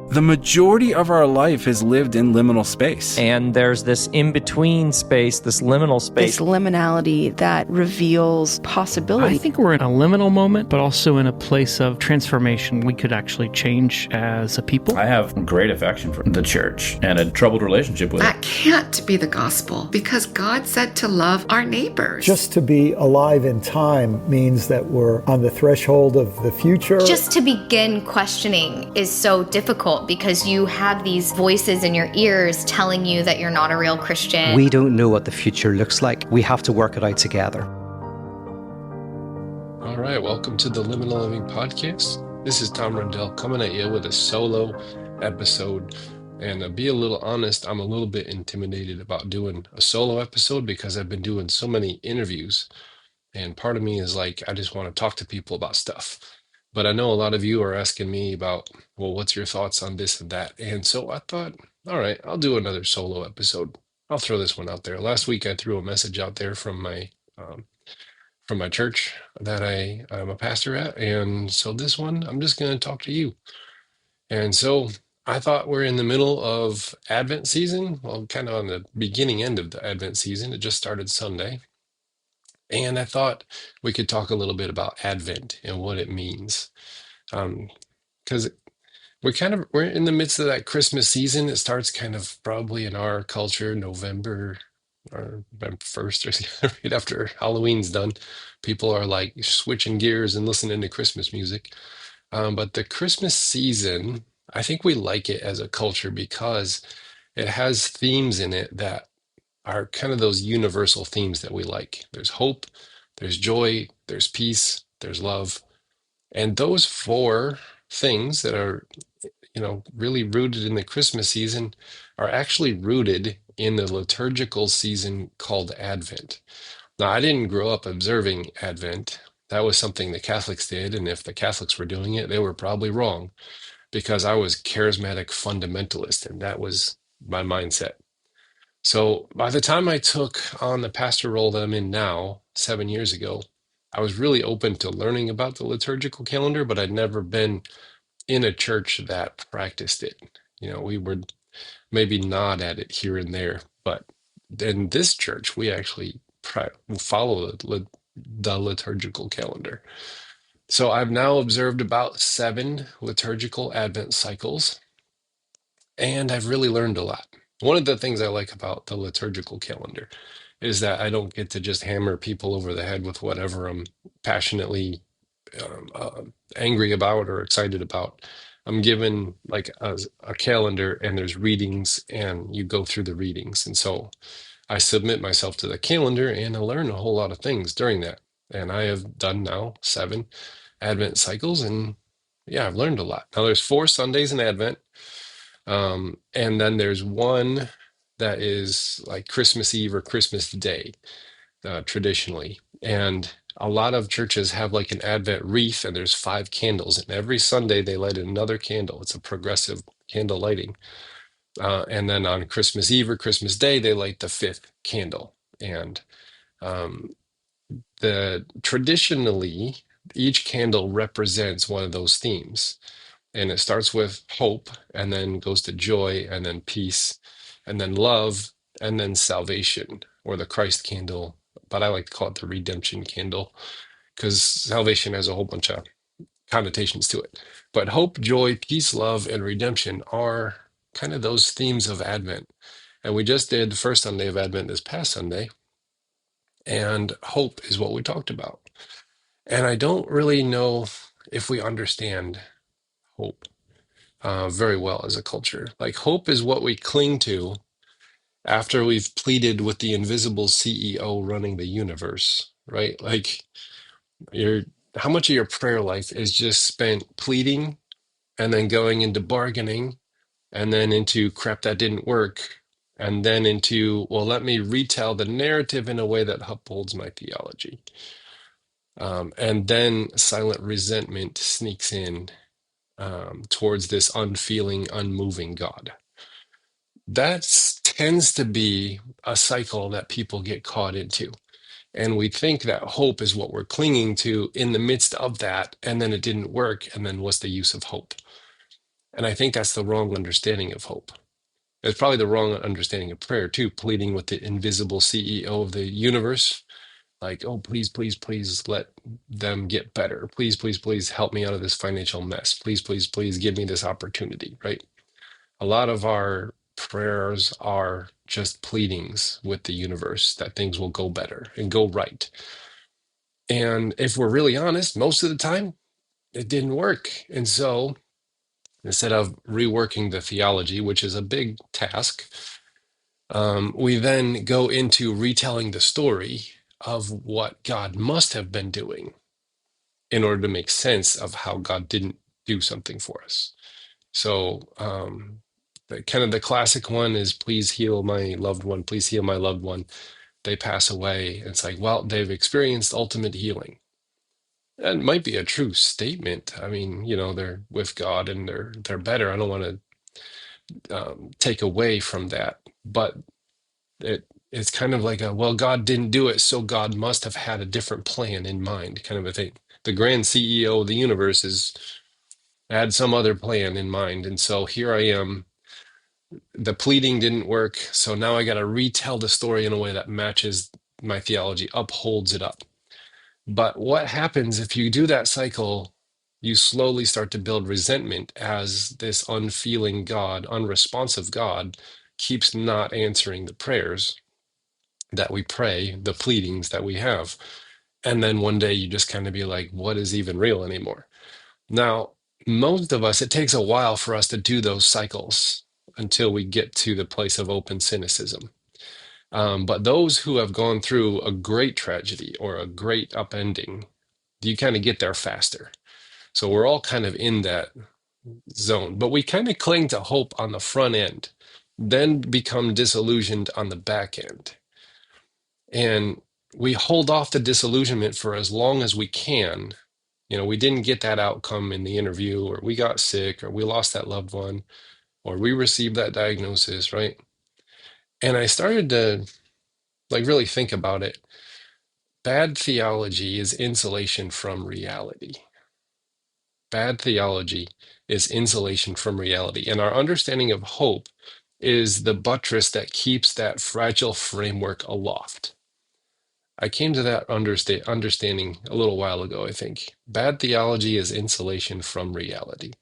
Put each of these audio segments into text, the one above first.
The majority of our life is lived in liminal space. And there's this in-between space, this liminal space. This liminality that reveals possibility. I think we're in a liminal moment, but also in a place of transformation. We could actually change as a people. I have great affection for the church and a troubled relationship with it. That can't be the gospel because God said to love our neighbors. Just to be alive in time means that we're on the threshold of the future. Just to begin questioning is so difficult because you have these voices in your ears telling you that you're not a real Christian. We don't know what the future looks like. We have to work it out together. All right, welcome to the Liminal Living Podcast. This is Tom Rundel coming at you with a solo episode. And to be a little honest, I'm a little bit intimidated about doing a solo episode because I've been doing so many interviews. And part of me is like, I just want to talk to people about stuff. But I know a lot of you are asking me about, well, what's your thoughts on this and that? And so I thought, all right, I'll do another solo episode. I'll throw this one out there. Last week, I threw a message out there from my church that I'm a pastor at. And so this one, I'm just going to talk to you. And so I thought we're in the middle of Advent season. Well, kind of on the beginning end of the Advent season. It just started Sunday. And I thought we could talk a little bit about Advent and what it means. Because we're in the midst of that Christmas season. It starts kind of probably in our culture, November or November 1st, or right after Halloween's done. People are like switching gears and listening to Christmas music. But the Christmas season, I think we like it as a culture because it has themes in it that are kind of those universal themes that we like. There's hope, there's joy, there's peace, there's love. And those four things that are, really rooted in the Christmas season are actually rooted in the liturgical season called Advent. Now, I didn't grow up observing Advent. That was something the Catholics did. And if the Catholics were doing it, they were probably wrong because I was charismatic fundamentalist and that was my mindset. So by the time I took on the pastor role that I'm in now, 7 years ago, I was really open to learning about the liturgical calendar, but I'd never been in a church that practiced it. We would maybe nod at it here and there, but in this church, we actually follow the liturgical calendar. So I've now observed about 7 liturgical Advent cycles, and I've really learned a lot. One of the things I like about the liturgical calendar is that I don't get to just hammer people over the head with whatever I'm passionately angry about or excited about. I'm given like a calendar and there's readings and you go through the readings. And so I submit myself to the calendar and I learn a whole lot of things during that. And I have done now 7 Advent cycles and yeah, I've learned a lot. Now there's 4 Sundays in Advent. And then there's one that is like Christmas Eve or Christmas Day, traditionally. And a lot of churches have like an Advent wreath, and there's 5 candles. And every Sunday they light another candle. It's a progressive candle lighting. And then on Christmas Eve or Christmas Day, they light the 5th candle. And traditionally, each candle represents one of those themes. And it starts with hope, and then goes to joy, and then peace, and then love, and then salvation, or the Christ candle. But I like to call it the redemption candle, because salvation has a whole bunch of connotations to it. But hope, joy, peace, love, and redemption are kind of those themes of Advent. And we just did the first Sunday of Advent this past Sunday, and hope is what we talked about. And I don't really know if we understand hope very well as a culture. Like hope is what we cling to after we've pleaded with the invisible CEO running the universe, right? Like how much of your prayer life is just spent pleading and then going into bargaining and then into crap that didn't work and then into, well, let me retell the narrative in a way that upholds my theology. And then silent resentment sneaks in towards this unfeeling, unmoving God. That tends to be a cycle that people get caught into. And we think that hope is what we're clinging to in the midst of that, and then it didn't work, and then what's the use of hope? And I think that's the wrong understanding of hope. It's probably the wrong understanding of prayer too, pleading with the invisible CEO of the universe, like, oh, please, please, please let them get better. Please, please, please help me out of this financial mess. Please, please, please give me this opportunity, right? A lot of our prayers are just pleadings with the universe that things will go better and go right. And if we're really honest, most of the time it didn't work. And so instead of reworking the theology, which is a big task, we then go into retelling the story of what God must have been doing in order to make sense of how God didn't do something for us. So, the classic one is, please heal my loved one, please heal my loved one. They pass away. It's like, well, they've experienced ultimate healing. That might be a true statement. I mean, they're with God and they're better. I don't want to take away from that, but it's kind of like well, God didn't do it, so God must have had a different plan in mind, kind of a thing. The grand CEO of the universe had some other plan in mind, and so here I am. The pleading didn't work, so now I got to retell the story in a way that matches my theology, upholds it up. But what happens if you do that cycle? You slowly start to build resentment as this unfeeling God, unresponsive God, keeps not answering the prayers that we pray, the pleadings that we have. And then one day you just kind of be like, what is even real anymore? Now, most of us, it takes a while for us to do those cycles until we get to the place of open cynicism. But those who have gone through a great tragedy or a great upending, you kind of get there faster. So we're all kind of in that zone, but we kind of cling to hope on the front end, then become disillusioned on the back end. And we hold off the disillusionment for as long as we can. We didn't get that outcome in the interview, or we got sick, or we lost that loved one, or we received that diagnosis, right? And I started to really think about it. Bad theology is insulation from reality. Bad theology is insulation from reality. And our understanding of hope is the buttress that keeps that fragile framework aloft. I came to that understanding a little while ago, I think. Bad theology is insulation from reality.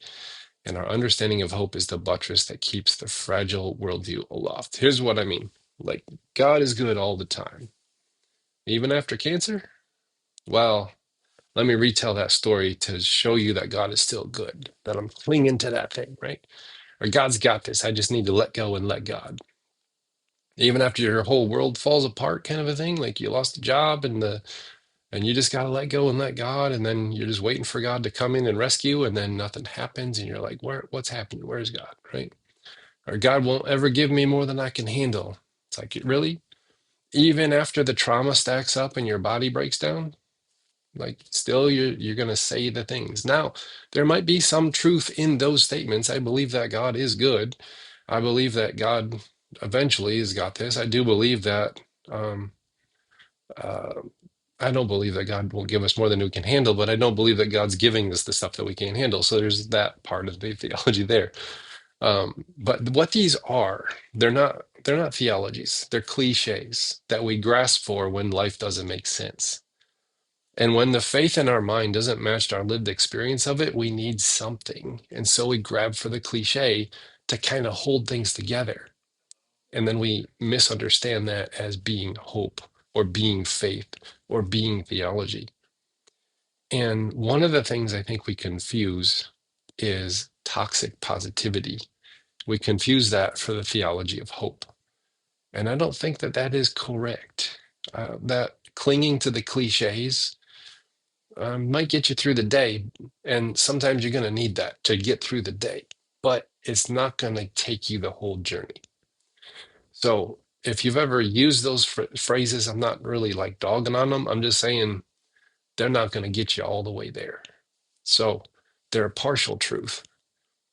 And our understanding of hope is the buttress that keeps the fragile worldview aloft. Here's what I mean. Like, God is good all the time. Even after cancer? Well, let me retell that story to show you that God is still good, that I'm clinging to that thing, right? Or God's got this. I just need to let go and let God. Even after your whole world falls apart, kind of a thing, like you lost a job and you just got to let go and let God, and then you're just waiting for God to come in and rescue, and then nothing happens, and you're like, what's happening? Where's God, right? Or God won't ever give me more than I can handle. It's like, really? Even after the trauma stacks up and your body breaks down, like, still you're going to say the things. Now, there might be some truth in those statements. I believe that God is good. I believe that God eventually has got this. I do believe that uh, I don't believe that God will give us more than we can handle, but I don't believe that God's giving us the stuff that we can't handle. So there's that part of the theology there. But what these are, they're not theologies. They're cliches that we grasp for when life doesn't make sense. And when the faith in our mind doesn't match our lived experience of it, we need something. And so we grab for the cliche to kind of hold things together. And then we misunderstand that as being hope or being faith or being theology. And one of the things I think we confuse is toxic positivity. We confuse that for the theology of hope. And I don't think that that is correct. That clinging to the cliches might get you through the day. And sometimes you're going to need that to get through the day. But it's not going to take you the whole journey. So if you've ever used those phrases, I'm not really like dogging on them. I'm just saying they're not going to get you all the way there. So they're a partial truth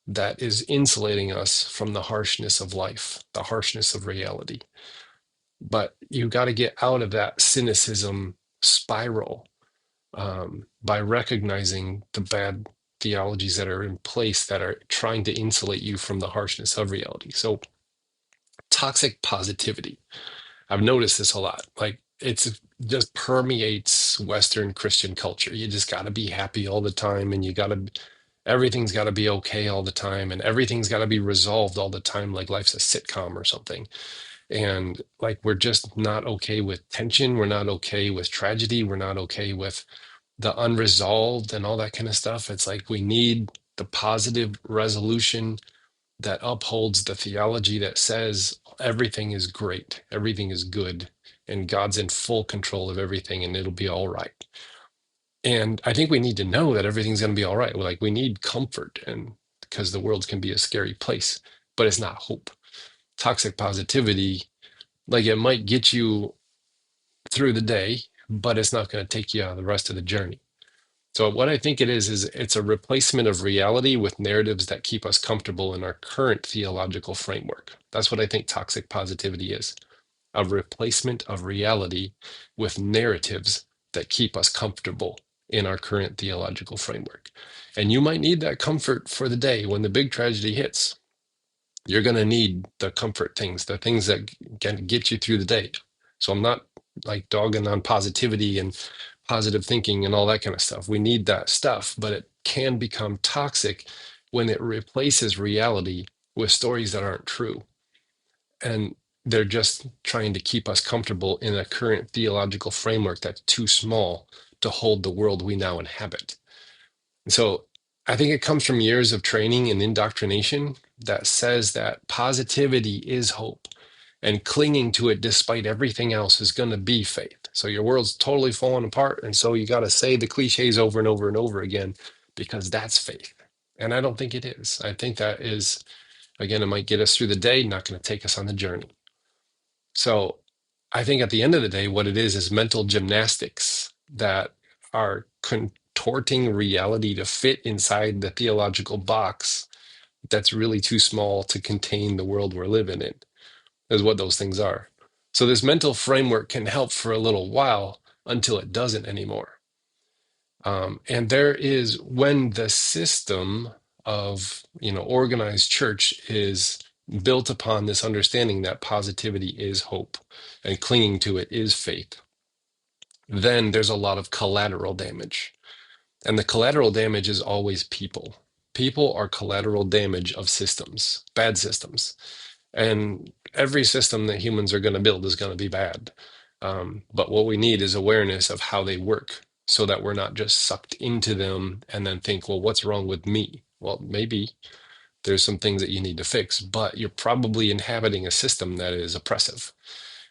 that is insulating us from the harshness of life, the harshness of reality. But you got to get out of that cynicism spiral by recognizing the bad theologies that are in place that are trying to insulate you from the harshness of reality. So toxic positivity. I've noticed this a lot. Like it's just permeates Western Christian culture. You just got to be happy all the time, and everything's got to be okay all the time, and everything's got to be resolved all the time, like life's a sitcom or something. And like we're just not okay with tension. We're not okay with tragedy. We're not okay with the unresolved and all that kind of stuff. It's like we need the positive resolution that upholds the theology that says everything is great, everything is good, and God's in full control of everything, and it'll be all right. And I think we need to know that everything's going to be all right. Like we need comfort, and because the world can be a scary place, but it's not hope. Toxic positivity, like it might get you through the day, but it's not going to take you on the rest of the journey. So what I think it is it's a replacement of reality with narratives that keep us comfortable in our current theological framework. That's what I think toxic positivity is. A replacement of reality with narratives that keep us comfortable in our current theological framework. And you might need that comfort for the day when the big tragedy hits. You're going to need the comfort things, the things that can get you through the day. So I'm not like dogging on positivity and positive thinking and all that kind of stuff. We need that stuff, but it can become toxic when it replaces reality with stories that aren't true. And they're just trying to keep us comfortable in a current theological framework that's too small to hold the world we now inhabit. And so I think it comes from years of training and indoctrination that says that positivity is hope, and clinging to it despite everything else is going to be faith. So your world's totally falling apart, and so you got to say the cliches over and over and over again because that's faith. And I don't think it is. I think that is, again, it might get us through the day, not going to take us on the journey. So I think at the end of the day, what it is mental gymnastics that are contorting reality to fit inside the theological box that's really too small to contain the world we're living in, is what those things are. So this mental framework can help for a little while until it doesn't anymore. And there is when the system of organized church is built upon this understanding that positivity is hope and clinging to it is faith, then there's a lot of collateral damage. And the collateral damage is always people. People are collateral damage of systems, bad systems. And every system that humans are going to build is going to be bad. But what we need is awareness of how they work so that we're not just sucked into them and then think, well, what's wrong with me? Well, maybe there's some things that you need to fix, but you're probably inhabiting a system that is oppressive.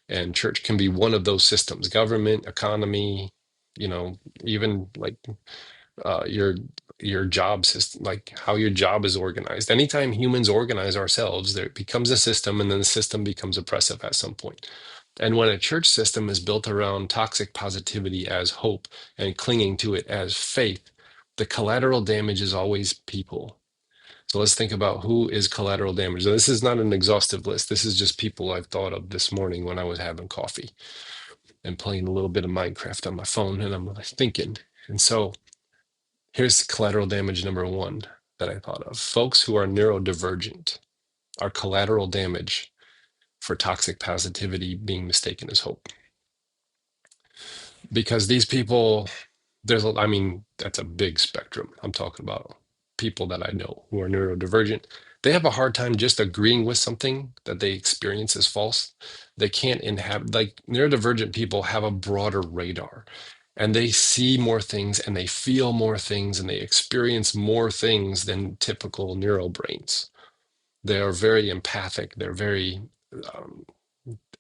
And church can be one of those systems, government, economy, even like your job system, like how your job is organized. Anytime humans organize ourselves, there becomes a system, and then the system becomes oppressive at some point. And when a church system is built around toxic positivity as hope and clinging to it as faith, the collateral damage is always people. So let's think about who is collateral damage. Now, this is not an exhaustive list. This is just people I've thought of this morning when I was having coffee and playing a little bit of Minecraft on my phone, and I'm thinking. And so here's collateral damage number one that I thought of. Folks who are neurodivergent are collateral damage for toxic positivity being mistaken as hope. Because these people, that's a big spectrum. I'm talking about people that I know who are neurodivergent. They have a hard time just agreeing with something that they experience as false. They can't inhabit, like neurodivergent people have a broader radar. And they see more things and they feel more things and they experience more things than typical neurobrains. They are very empathic. They're very,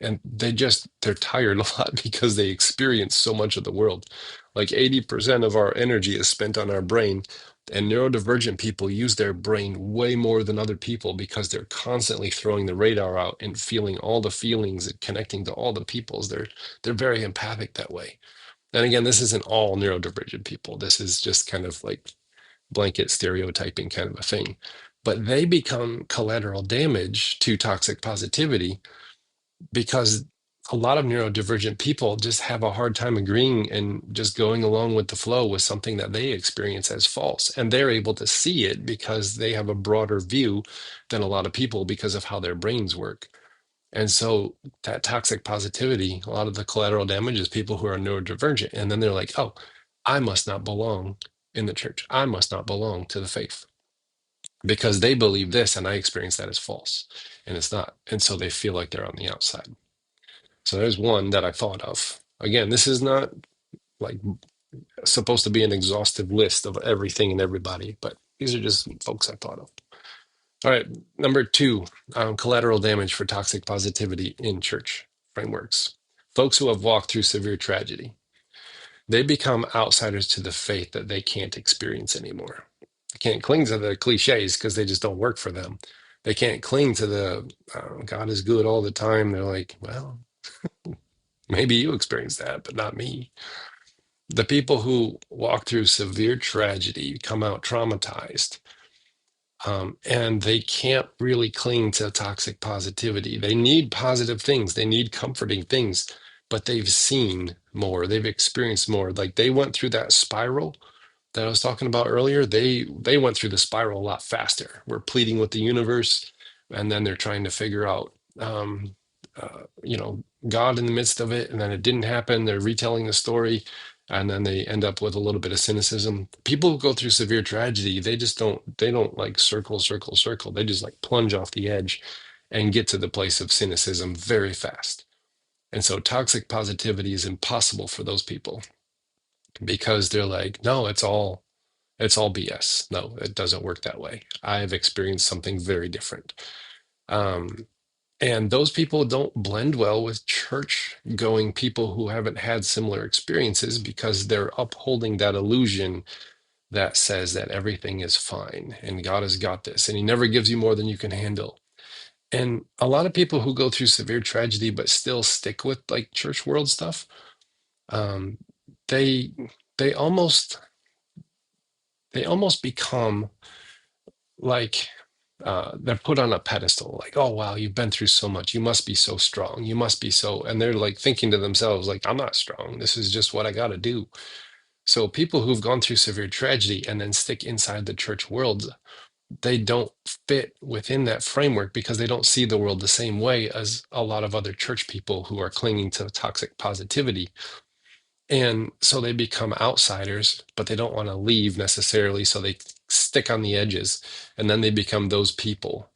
and they're tired a lot because they experience so much of the world. Like 80% of our energy is spent on our brain, and neurodivergent people use their brain way more than other people because they're constantly throwing the radar out and feeling all the feelings and connecting to all the peoples. They're very empathic that way. And again, this isn't all neurodivergent people. This is just kind of like blanket stereotyping kind of a thing. But they become collateral damage to toxic positivity because a lot of neurodivergent people just have a hard time agreeing and just going along with the flow with something that they experience as false. And they're able to see it because they have a broader view than a lot of people because of how their brains work. And so that toxic positivity, a lot of the collateral damage is people who are neurodivergent. And then they're like, oh, I must not belong in the church. I must not belong to the faith because they believe this and I experience that as false. And it's not. And so they feel like they're on the outside. So there's one that I thought of. Again, this is not like supposed to be an exhaustive list of everything and everybody, but these are just folks I thought of. All right, number two, collateral damage for toxic positivity in church frameworks. Folks who have walked through severe tragedy, they become outsiders to the faith that they can't experience anymore. They can't cling to the cliches because they just don't work for them. They can't cling to the God is good all the time. They're like, well, maybe you experience that, but not me. The people who walk through severe tragedy come out traumatized, and they can't really cling to toxic positivity. They need positive things, they need comforting things, but they've seen more, they've experienced more. Like they went through that spiral that I was talking about earlier. They went through the spiral a lot faster. We're pleading with the universe, and then they're trying to figure out, God in the midst of it, and then it didn't happen. They're retelling the story, and then they end up with a little bit of cynicism. People who go through severe tragedy, they don't like circle, circle, circle. They just like plunge off the edge and get to the place of cynicism very fast. And so toxic positivity is impossible for those people because they're like, no, it's all BS. No, it doesn't work that way. I've experienced something very different. And those people don't blend well with church going people who haven't had similar experiences because they're upholding that illusion that says that everything is fine and God has got this and he never gives you more than you can handle. And a lot of people who go through severe tragedy but still stick with like church world stuff, um, they they almost become like they're put on a pedestal, like, oh wow, you've been through so much, you must be so strong, you must be so, and they're like thinking to themselves like, I'm not strong, this is just what I got to do. So people who've gone through severe tragedy and then stick inside the church world, they don't fit within that framework because they don't see the world the same way as a lot of other church people who are clinging to toxic positivity. And so they become outsiders, but they don't want to leave necessarily. So they stick on the edges. And then they become those people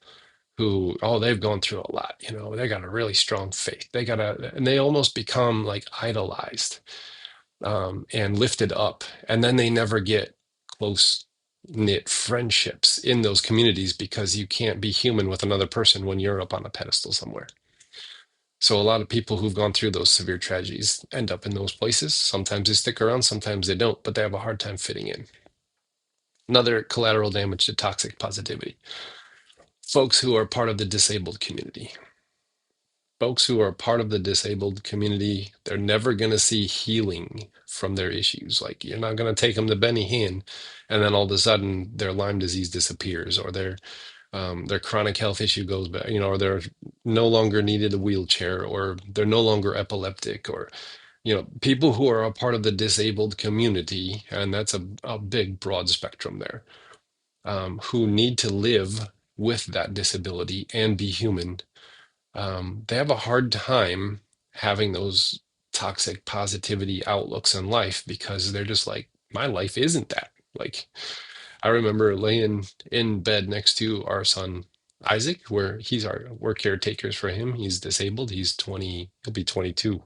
who, oh, they've gone through a lot. They got a really strong faith. And they almost become like idolized and lifted up. And then they never get close knit friendships in those communities because you can't be human with another person when you're up on a pedestal somewhere. So a lot of people who've gone through those severe tragedies end up in those places. Sometimes they stick around, sometimes they don't, but they have a hard time fitting in. Another collateral damage to toxic positivity. Folks who are part of the disabled community. Folks who are part of the disabled community, they're never going to see healing from their issues. Like you're not going to take them to Benny Hinn, and then all of a sudden their Lyme disease disappears, or their chronic health issue goes back, or they're no longer needed a wheelchair, or they're no longer epileptic, or, people who are a part of the disabled community, and that's a big, broad spectrum there, who need to live with that disability and be human. They have a hard time having those toxic positivity outlooks in life because they're just like, my life isn't that. Like, I remember laying in bed next to our son Isaac, where we're caretakers for him. He's disabled. He's 20, he'll be 22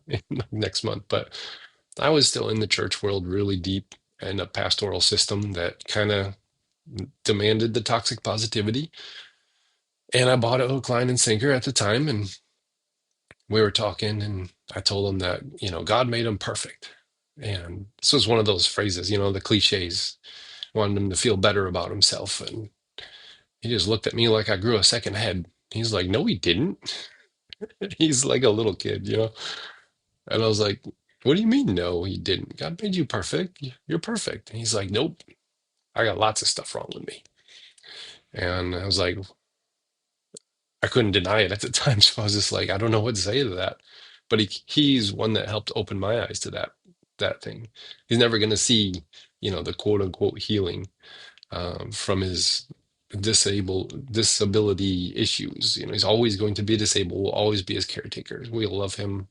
next month. But I was still in the church world really deep in a pastoral system that kind of demanded the toxic positivity. And I bought a hook, line, and sinker at the time. And we were talking, and I told him that, God made him perfect. And this was one of those phrases, the cliches, wanted him to feel better about himself. And he just looked at me like I grew a second head. He's like, no, he didn't. He's like a little kid, And I was like, what do you mean, no, he didn't? God made you perfect. You're perfect. And he's like, nope, I got lots of stuff wrong with me. And I was like, I couldn't deny it at the time. So I was just like, I don't know what to say to that. but he's one that helped open my eyes to that thing. He's never going to see, the quote unquote healing from his disability issues. He's always going to be disabled, will always be his caretaker. We love him,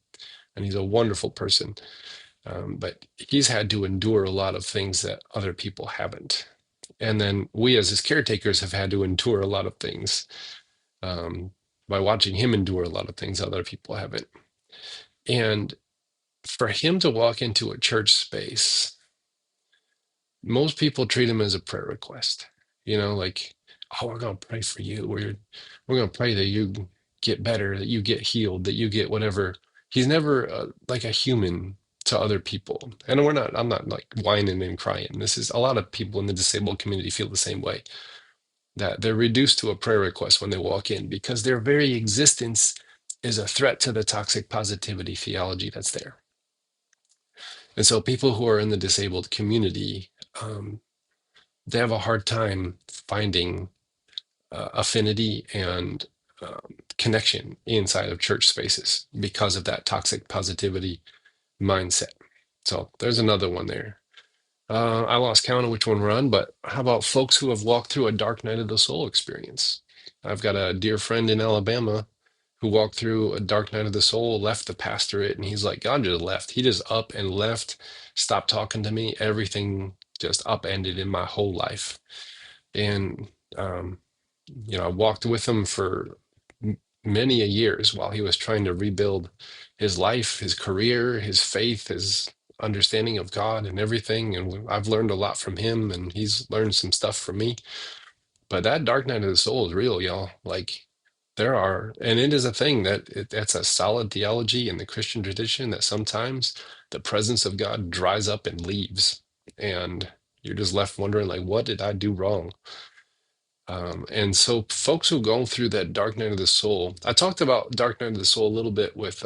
and he's a wonderful person. But he's had to endure a lot of things that other people haven't. And then we, as his caretakers, have had to endure a lot of things by watching him endure a lot of things other people haven't. And for him to walk into a church space, most people treat him as a prayer request. Like, oh, we're going to pray for you. We're going to pray that you get better, that you get healed, that you get whatever. He's never like a human to other people. And I'm not like whining and crying. This is a lot of people in the disabled community feel the same way, that they're reduced to a prayer request when they walk in because their very existence is a threat to the toxic positivity theology that's there. And so people who are in the disabled community, they have a hard time finding affinity and connection inside of church spaces because of that toxic positivity mindset. So there's another one there. I lost count of which one we're on, but how about folks who have walked through a dark night of the soul experience? I've got a dear friend in Alabama who walked through a dark night of the soul, left the pastorate, and he's like, God just left. He just up and left, stopped talking to me. Everything just upended in my whole life. And, I walked with him for many a years while he was trying to rebuild his life, his career, his faith, his understanding of God and everything. And I've learned a lot from him, and he's learned some stuff from me. But that dark night of the soul is real, y'all. Like, and it is a thing that's a solid theology in the Christian tradition, that sometimes the presence of God dries up and leaves, and you're just left wondering, like, what did I do wrong? And so folks who go through that dark night of the soul, I talked about dark night of the soul a little bit with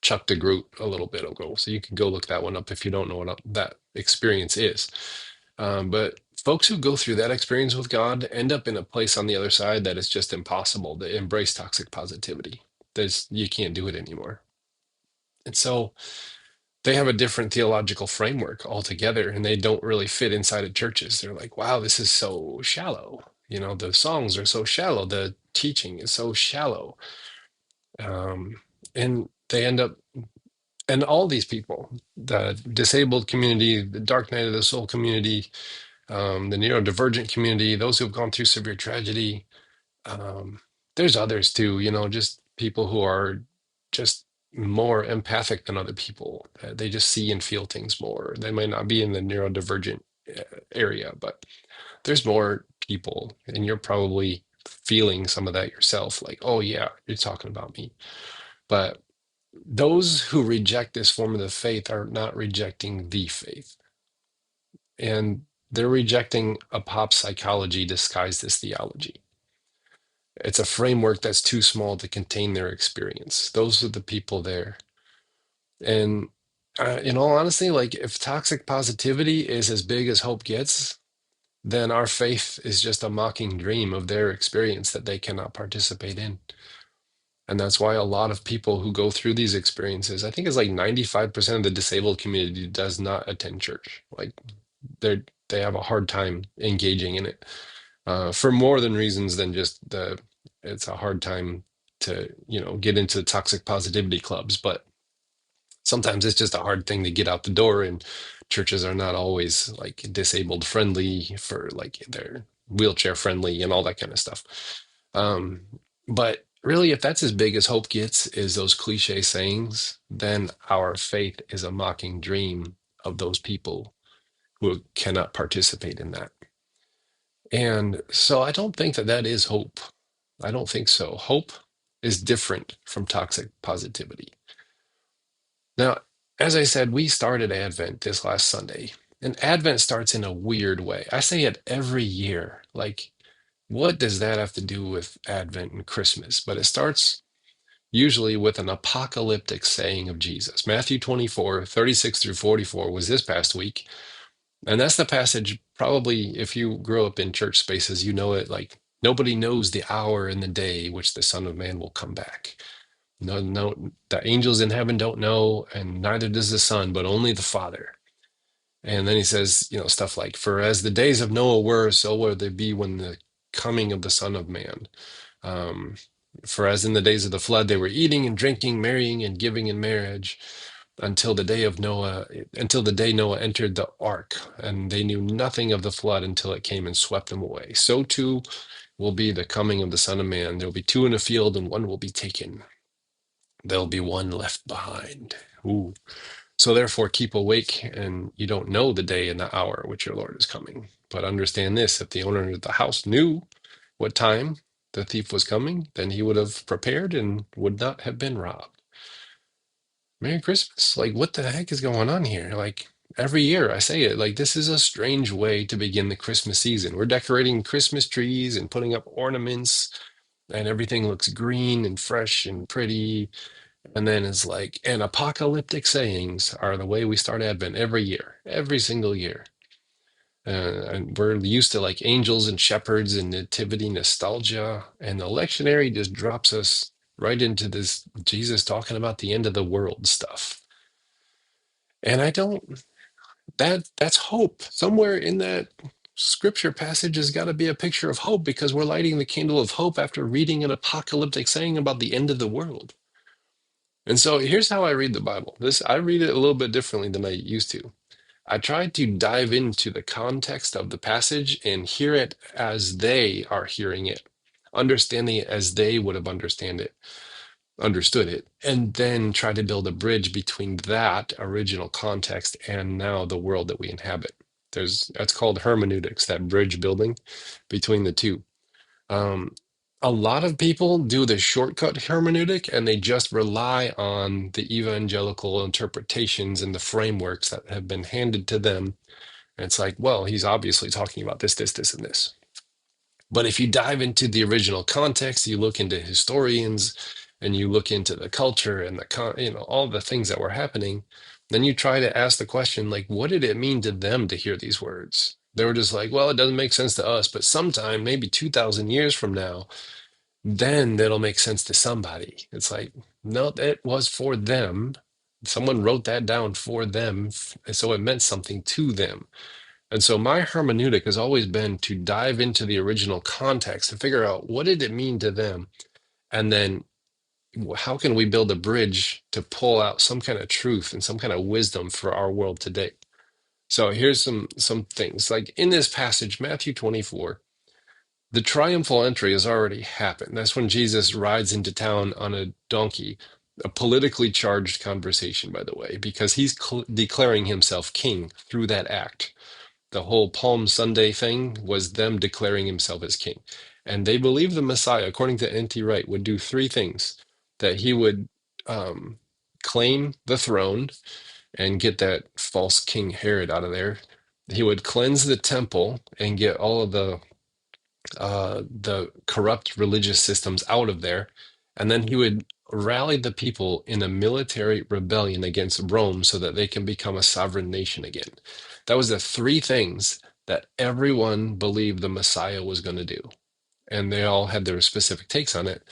Chuck DeGroot a little bit ago, so you can go look that one up if you don't know what that experience is. But folks who go through that experience with God end up in a place on the other side that is just impossible to embrace toxic positivity. You can't do it anymore. And so they have a different theological framework altogether, and they don't really fit inside of churches. They're like, wow, this is so shallow. The songs are so shallow. The teaching is so shallow. And they end up, and all these people, the disabled community, the dark night of the soul community, the neurodivergent community, those who've gone through severe tragedy. There's others too, just people who are just more empathic than other people. They just see and feel things more. They might not be in the neurodivergent area, but there's more people, and you're probably feeling some of that yourself. Like, oh yeah, you're talking about me. But those who reject this form of the faith are not rejecting the faith. And they're rejecting a pop psychology disguised as theology. It's a framework that's too small to contain their experience. Those are the people there. And in all honesty, like, if toxic positivity is as big as hope gets, then our faith is just a mocking dream of their experience that they cannot participate in. And that's why a lot of people who go through these experiences, I think it's like 95% of the disabled community does not attend church. Like, they have a hard time engaging in it. For more than reasons than just it's a hard time to, get into toxic positivity clubs, but sometimes it's just a hard thing to get out the door, and churches are not always like disabled friendly, for like they're wheelchair friendly and all that kind of stuff. But really, if that's as big as hope gets, is those cliche sayings, then our faith is a mocking dream of those people who cannot participate in that. And so I don't think that is hope. I don't think so. Hope is different from toxic positivity. Now, as I said, we started Advent this last Sunday, and Advent starts in a weird way. I say it every year. Like, what does that have to do with Advent and Christmas? But it starts usually with an apocalyptic saying of Jesus. Matthew 24, 36 through 44 was this past week. And that's the passage, probably, if you grow up in church spaces, you know it, like, nobody knows the hour and the day which the Son of Man will come back. No, the angels in heaven don't know, and neither does the Son, but only the Father. And then he says, stuff like, "For as the days of Noah were, so will they be when the coming of the Son of Man. Um, for as in the days of the flood, they were eating and drinking, marrying and giving in marriage, until the day of Noah, until the day Noah entered the ark, and they knew nothing of the flood until it came and swept them away. So too will be the coming of the Son of Man. There will be two in a field, and one will be taken. There'll be one left behind." Ooh. "So therefore keep awake, and you don't know the day and the hour which your Lord is coming. But understand this, if the owner of the house knew what time the thief was coming, then he would have prepared and would not have been robbed." Merry Christmas. Like, what the heck is going on here? Like, every year I say it, like, this is a strange way to begin the Christmas season. We're decorating Christmas trees and putting up ornaments, and everything looks green and fresh and pretty. And then it's like, and apocalyptic sayings are the way we start Advent every year, every single year. And we're used to like angels and shepherds and nativity nostalgia, and the lectionary just drops us right into this Jesus talking about the end of the world stuff. And I don't, that's hope. Somewhere in that scripture passage has got to be a picture of hope, because we're lighting the candle of hope after reading an apocalyptic saying about the end of the world. And so here's how I read the Bible. I read it a little bit differently than I used to. I try to dive into the context of the passage and hear it as they are hearing it, understanding it as they would have understood it, and then try to build a bridge between that original context and now the world that we inhabit. That's called hermeneutics, that bridge building between the two. Um, a lot of people do the shortcut hermeneutic, and they just rely on the evangelical interpretations and the frameworks that have been handed to them. And it's like, well, he's obviously talking about this, this, this, and this. But if you dive into the original context, you look into historians, and you look into the culture and all the things that were happening, then you try to ask the question, like, what did it mean to them to hear these words? They were just like, well, it doesn't make sense to us, but sometime, maybe 2,000 years from now, then that'll make sense to somebody. It's like, no, that was for them. Someone wrote that down for them, so it meant something to them. And so my hermeneutic has always been to dive into the original context and figure out, what did it mean to them? And then how can we build a bridge to pull out some kind of truth and some kind of wisdom for our world today? So here's some things. Like in this passage, Matthew 24, the triumphal entry has already happened. That's when Jesus rides into town on a donkey, a politically charged conversation, by the way, because he's declaring himself king through that act. The whole Palm Sunday thing was them declaring himself as king. And they believe the Messiah, according to N.T. Wright, would do three things: that he would claim the throne and get that false King Herod out of there. He would cleanse the temple and get all of the corrupt religious systems out of there. And then he would rally the people in a military rebellion against Rome so that they can become a sovereign nation again. That was the three things that everyone believed the Messiah was going to do. And they all had their specific takes on it.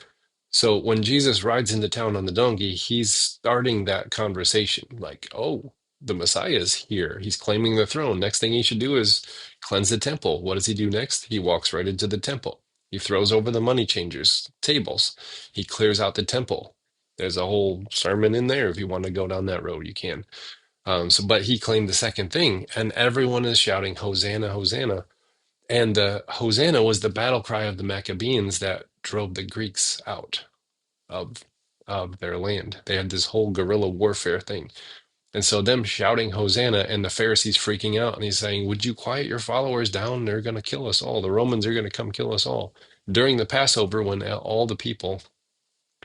So when Jesus rides into town on the donkey, he's starting that conversation like, oh, the Messiah is here. He's claiming the throne. Next thing he should do is cleanse the temple. What does he do next? He walks right into the temple. He throws over the money changers' tables. He clears out the temple. There's a whole sermon in there. If you want to go down that road, you can. But he claimed the second thing, and everyone is shouting, Hosanna, Hosanna. And the Hosanna was the battle cry of the Maccabees that drove the Greeks out of their land. They had this whole guerrilla warfare thing. And so them shouting Hosanna and the Pharisees freaking out, and he's saying, would you quiet your followers down? They're going to kill us all. The Romans are going to come kill us all. During the Passover, when all the people,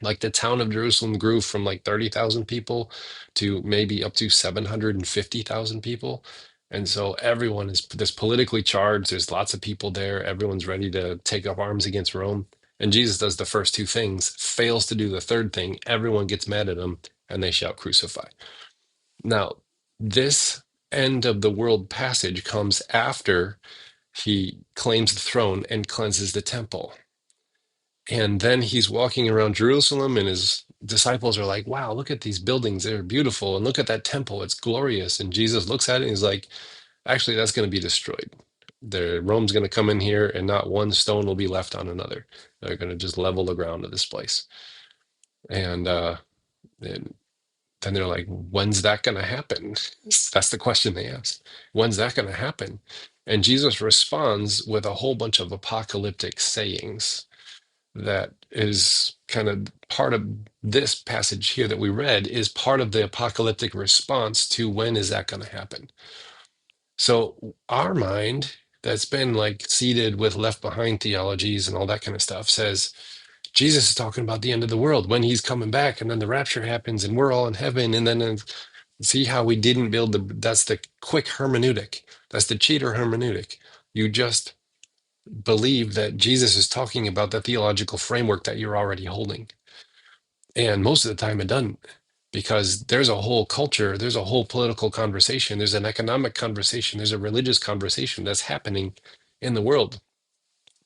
like the town of Jerusalem, grew from like 30,000 people to maybe up to 750,000 people. And so everyone is this politically charged. There's lots of people there. Everyone's ready to take up arms against Rome. And Jesus does the first two things, fails to do the third thing. Everyone gets mad at him and they shout, crucify. Now, this end of the world passage comes after he claims the throne and cleanses the temple. And then he's walking around Jerusalem, and his disciples are like, wow, look at these buildings. They're beautiful. And look at that temple. It's glorious. And Jesus looks at it and he's like, actually, that's going to be destroyed. Rome's going to come in here, and not one stone will be left on another. They're going to just level the ground of this place. And then they're like, when's that going to happen? That's the question they ask. When's that going to happen? And Jesus responds with a whole bunch of apocalyptic sayings that is kind of part of this passage here that we read, is part of the apocalyptic response to when is that going to happen. So our mind that's been like seeded with left behind theologies and all that kind of stuff says Jesus is talking about the end of the world, when he's coming back, and then the rapture happens and we're all in heaven. And then see how we didn't build that's the quick hermeneutic. That's the cheater hermeneutic. You just believe that Jesus is talking about the theological framework that you're already holding. And most of the time it doesn't, because there's a whole culture, there's a whole political conversation, there's an economic conversation, there's a religious conversation that's happening in the world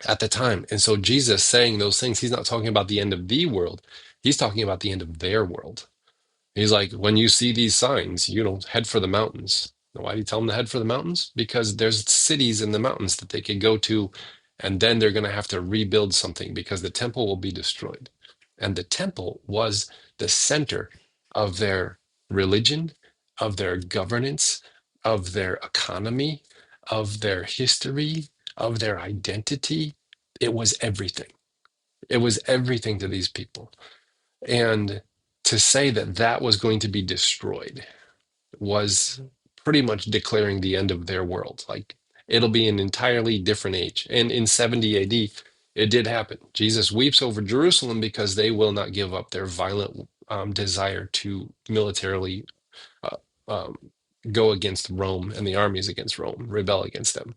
at the time. And so Jesus saying those things, he's not talking about the end of the world. He's talking about the end of their world. He's like, when you see these signs, head for the mountains. Why do you tell them to head for the mountains? Because there's cities in the mountains that they could go to, and then they're going to have to rebuild something because the temple will be destroyed. And the temple was the center of their religion, of their governance, of their economy, of their history, of their identity. It was everything. It was everything to these people. And to say that that was going to be destroyed was pretty much declaring the end of their world. Like, it'll be an entirely different age. And in 70 AD, it did happen. Jesus weeps over Jerusalem because they will not give up their violent desire to militarily uh, um, go against Rome and the armies against Rome, rebel against them.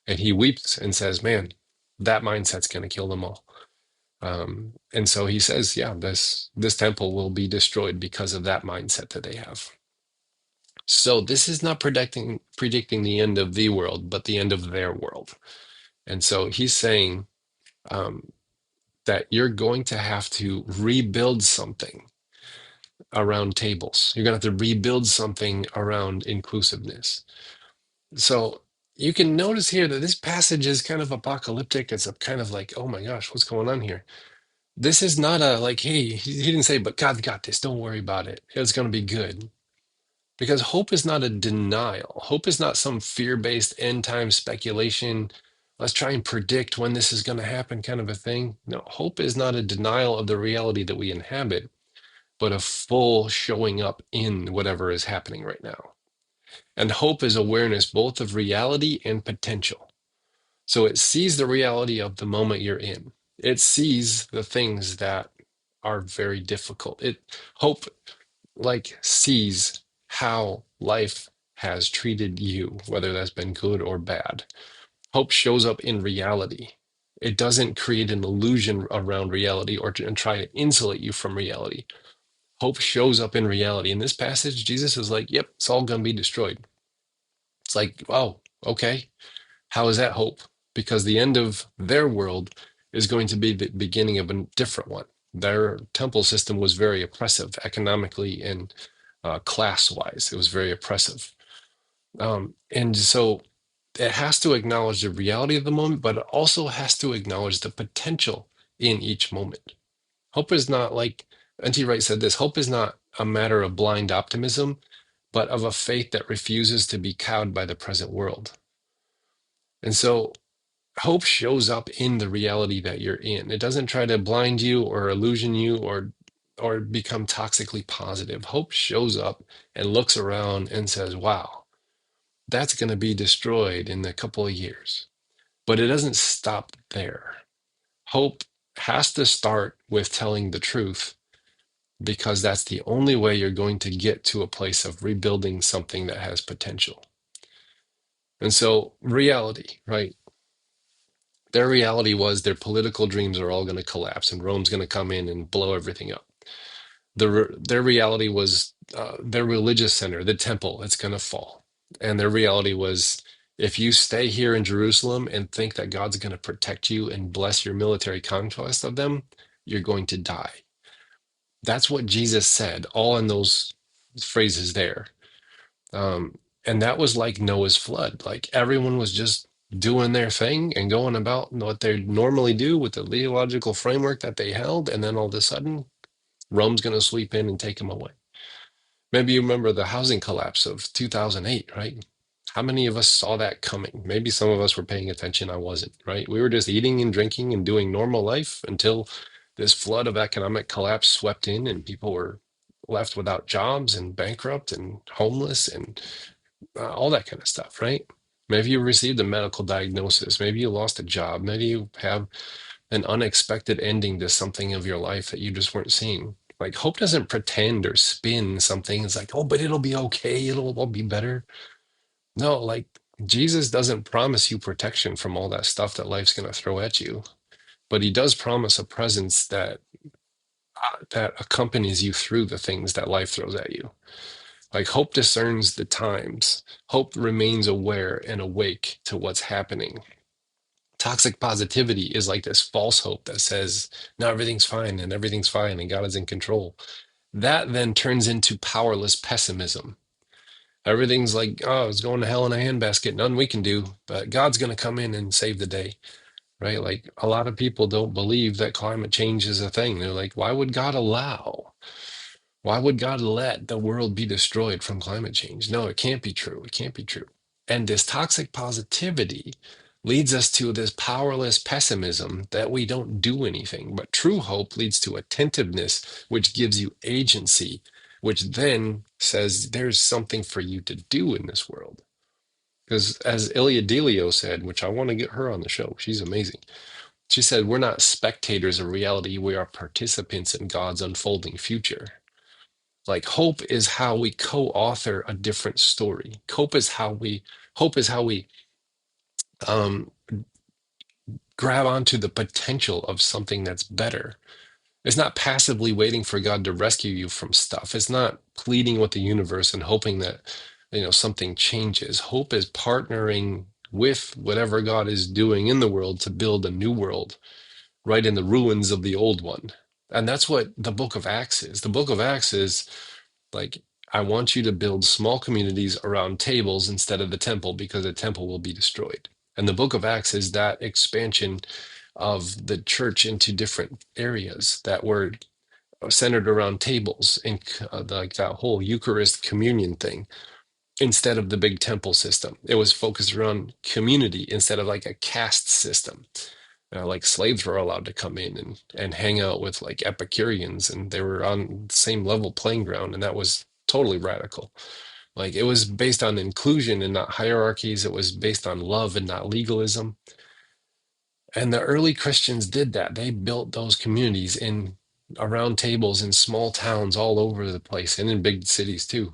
And he weeps and says, man, that mindset's going to kill them all. And so he says, yeah, this temple will be destroyed because of that mindset that they have. So this is not predicting the end of the world, but the end of their world. And so he's saying that you're going to have to rebuild something around tables. You're going to have to rebuild something around inclusiveness. So you can notice here that this passage is kind of apocalyptic. It's a kind of like, oh my gosh, what's going on here? This is not a like, hey, he didn't say, but God got this. Don't worry about it. It's going to be good. Because hope is not a denial. Hope is not some fear-based end time speculation. Let's try and predict when this is going to happen kind of a thing. No, hope is not a denial of the reality that we inhabit, but a full showing up in whatever is happening right now. And hope is awareness both of reality and potential. So it sees the reality of the moment you're in. It sees the things that are very difficult. Hope like sees how life has treated you, whether that's been good or bad. Hope shows up in reality. It doesn't create an illusion around reality and try to insulate you from reality. Hope shows up in reality. In this passage, Jesus is like, yep, it's all going to be destroyed. It's like, oh, okay. How is that hope? Because the end of their world is going to be the beginning of a different one. Their temple system was very oppressive economically and class-wise. It was very oppressive. And so it has to acknowledge the reality of the moment, but it also has to acknowledge the potential in each moment. Hope is not like, N.T. Wright said this, hope is not a matter of blind optimism, but of a faith that refuses to be cowed by the present world. And so hope shows up in the reality that you're in. It doesn't try to blind you or illusion you or become toxically positive. Hope shows up and looks around and says, wow, that's going to be destroyed in a couple of years. But it doesn't stop there. Hope has to start with telling the truth, because that's the only way you're going to get to a place of rebuilding something that has potential. And so reality, right? Their reality was their political dreams are all going to collapse and Rome's going to come in and blow everything up. Their reality was their religious center, the temple, it's going to fall. And their reality was If you stay here in Jerusalem and think that God's going to protect you and bless your military conquest of them, you're going to die. That's what Jesus said, all in those phrases there. And that was like Noah's flood. Like everyone was just doing their thing and going about what they normally do with the theological framework that they held. And then all of a sudden, Rome's going to sweep in and take them away. Maybe you remember the housing collapse of 2008, right? How many of us saw that coming? Maybe some of us were paying attention. I wasn't, right? We were just eating and drinking and doing normal life until this flood of economic collapse swept in and people were left without jobs and bankrupt and homeless and all that kind of stuff, right? Maybe you received a medical diagnosis. Maybe you lost a job. Maybe you have an unexpected ending to something of your life that you just weren't seeing. Like hope doesn't pretend or spin something. It's like, oh, but it'll be okay. It'll all be better. No, like Jesus doesn't promise you protection from all that stuff that life's going to throw at you, but he does promise a presence that accompanies you through the things that life throws at you. Like hope discerns the times. Hope remains aware and awake to what's happening. Toxic positivity is like this false hope that says, no, everything's fine and God is in control. That then turns into powerless pessimism. Everything's like, oh, it's going to hell in a handbasket. Nothing we can do, but God's going to come in and save the day, right? Like a lot of people don't believe that climate change is a thing. They're like, why would God allow? Why would God let the world be destroyed from climate change? No, it can't be true. It can't be true. And this toxic positivity leads us to this powerless pessimism that we don't do anything. But true hope leads to attentiveness, which gives you agency, which then says there's something for you to do in this world. Because as Ilia Delio said, which I want to get her on the show, she's amazing. She said, we're not spectators of reality, we are participants in God's unfolding future. Like hope is how we co-author a different story. Hope is how we um, grab onto the potential of something that's better. It's not passively waiting for God to rescue you from stuff. It's not pleading with the universe and hoping that something changes. Hope is partnering with whatever God is doing in the world to build a new world right in the ruins of the old one. And that's what the book of Acts is. The book of Acts is like, I want you to build small communities around tables instead of the temple because the temple will be destroyed. And the book of Acts is that expansion of the church into different areas that were centered around tables and like that whole Eucharist communion thing instead of the big temple system. It was focused around community instead of like a caste system. Like slaves were allowed to come in and hang out with like Epicureans, and they were on the same level playing ground, and that was totally radical. Like it was based on inclusion and not hierarchies. It was based on love and not legalism. And the early Christians did that. They built those communities in around tables in small towns all over the place and in big cities too.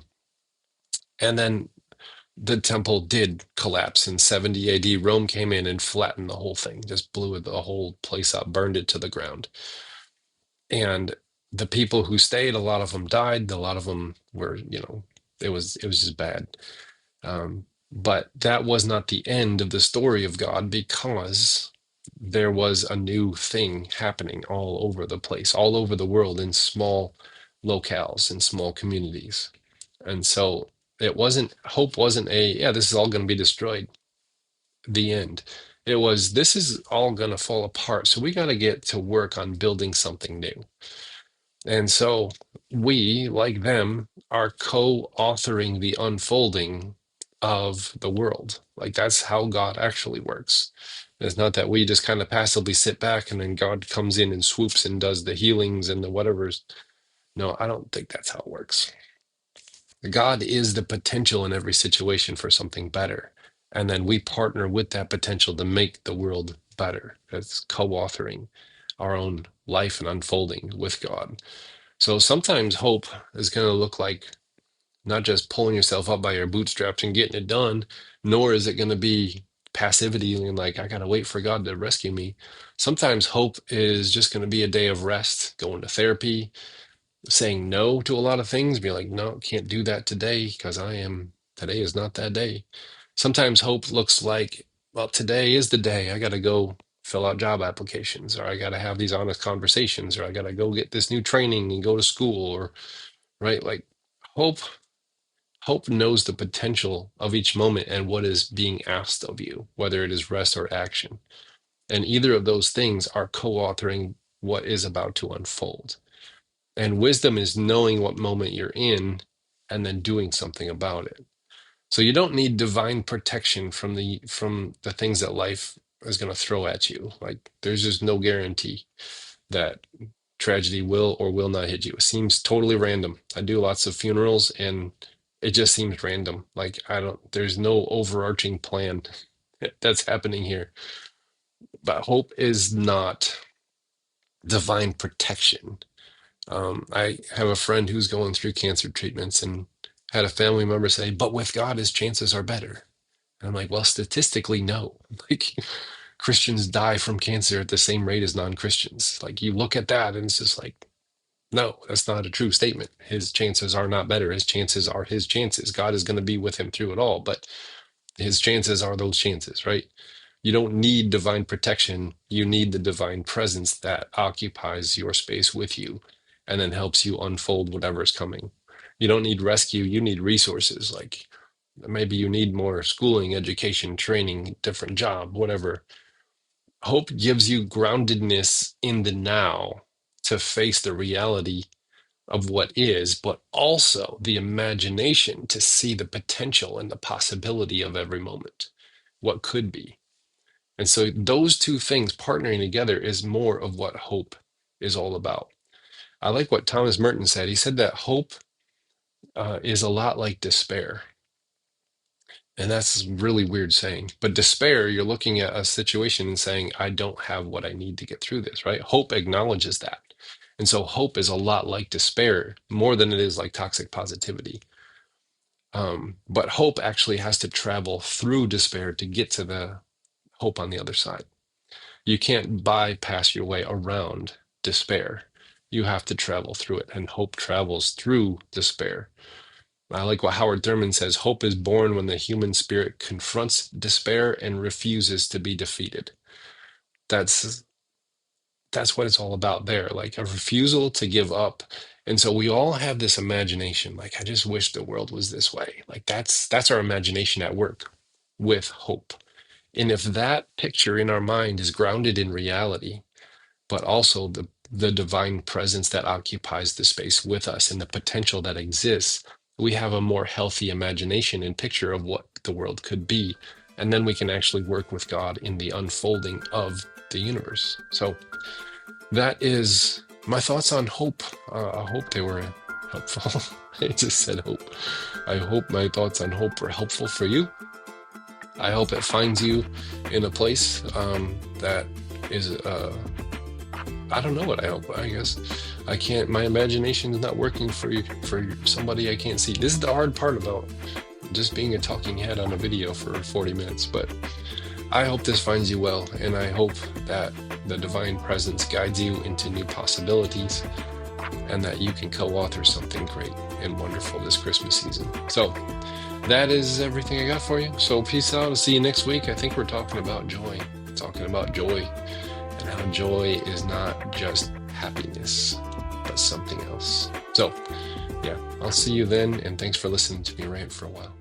And then the temple did collapse in 70 AD. Rome came in and flattened the whole thing, just blew the whole place up, burned it to the ground. And the people who stayed, a lot of them died. A lot of them were, it was just bad. But that was not the end of the story of God, because there was a new thing happening all over the place, all over the world, in small locales, in small communities. And so hope wasn't this is all going to be destroyed, the end. It was, this is all going to fall apart. So we got to get to work on building something new. And so we, like them, are co-authoring the unfolding of the world. Like that's how God actually works. It's not that we just kind of passively sit back and then God comes in and swoops and does the healings and the whatevers. No, I don't think that's how it works. God is the potential in every situation for something better. And then we partner with that potential to make the world better. That's co-authoring our own life and unfolding with God. So sometimes hope is going to look like not just pulling yourself up by your bootstraps and getting it done, nor is it going to be passivity and like, I got to wait for God to rescue me. Sometimes hope is just going to be a day of rest, going to therapy, saying no to a lot of things, be like, no, can't do that today because today is not that day. Sometimes hope looks like, well, today is the day. I got to go fill out job applications, or I got to have these honest conversations, or I got to go get this new training and go to school, or right? Like hope, hope knows the potential of each moment and what is being asked of you, whether it is rest or action. And either of those things are co-authoring what is about to unfold. And wisdom is knowing what moment you're in and then doing something about it. So you don't need divine protection from the things that life is going to throw at you. Like there's just no guarantee that tragedy will or will not hit you. It seems totally random. I do lots of funerals and it just seems random. Like there's no overarching plan that's happening here. But hope is not divine protection. I have a friend who's going through cancer treatments and had a family member say, but with God, his chances are better. And I'm like, well, statistically, no. Like Christians die from cancer at the same rate as non-Christians. Like you look at that and it's just like, no, that's not a true statement. His chances are not better. His chances are his chances. God is going to be with him through it all, but his chances are those chances, right? You don't need divine protection. You need the divine presence that occupies your space with you and then helps you unfold whatever is coming. You don't need rescue. You need resources. Like maybe you need more schooling, education, training, different job, whatever. Hope gives you groundedness in the now to face the reality of what is, but also the imagination to see the potential and the possibility of every moment, what could be. And so those two things partnering together is more of what hope is all about. I like what Thomas Merton said. He said that hope is a lot like despair. And that's a really weird saying. But despair, you're looking at a situation and saying, I don't have what I need to get through this, right? Hope acknowledges that. And so hope is a lot like despair, more than it is like toxic positivity. But hope actually has to travel through despair to get to the hope on the other side. You can't bypass your way around despair. You have to travel through it, and hope travels through despair. I like what Howard Thurman says, hope is born when the human spirit confronts despair and refuses to be defeated. That's what it's all about there, like a refusal to give up. And so we all have this imagination, like, I just wish the world was this way. Like that's our imagination at work with hope. And if that picture in our mind is grounded in reality, but also the divine presence that occupies the space with us and the potential that exists, we have a more healthy imagination and picture of what the world could be. And then we can actually work with God in the unfolding of the universe. So that is my thoughts on hope. I hope they were helpful. I just said hope. I hope my thoughts on hope were helpful for you. I hope it finds you in a place that is, I don't know what I hope. I guess I can't, my imagination is not working for you, for somebody I can't see. This is the hard part about just being a talking head on a video for 40 minutes. But I hope this finds you well, and I hope that the divine presence guides you into new possibilities and that you can co-author something great and wonderful this Christmas season. So that is everything I got for you. So peace out. I'll see you next week. I think we're talking about joy, and how joy is not just happiness, but something else. So yeah, I'll see you then. And thanks for listening to me rant for a while.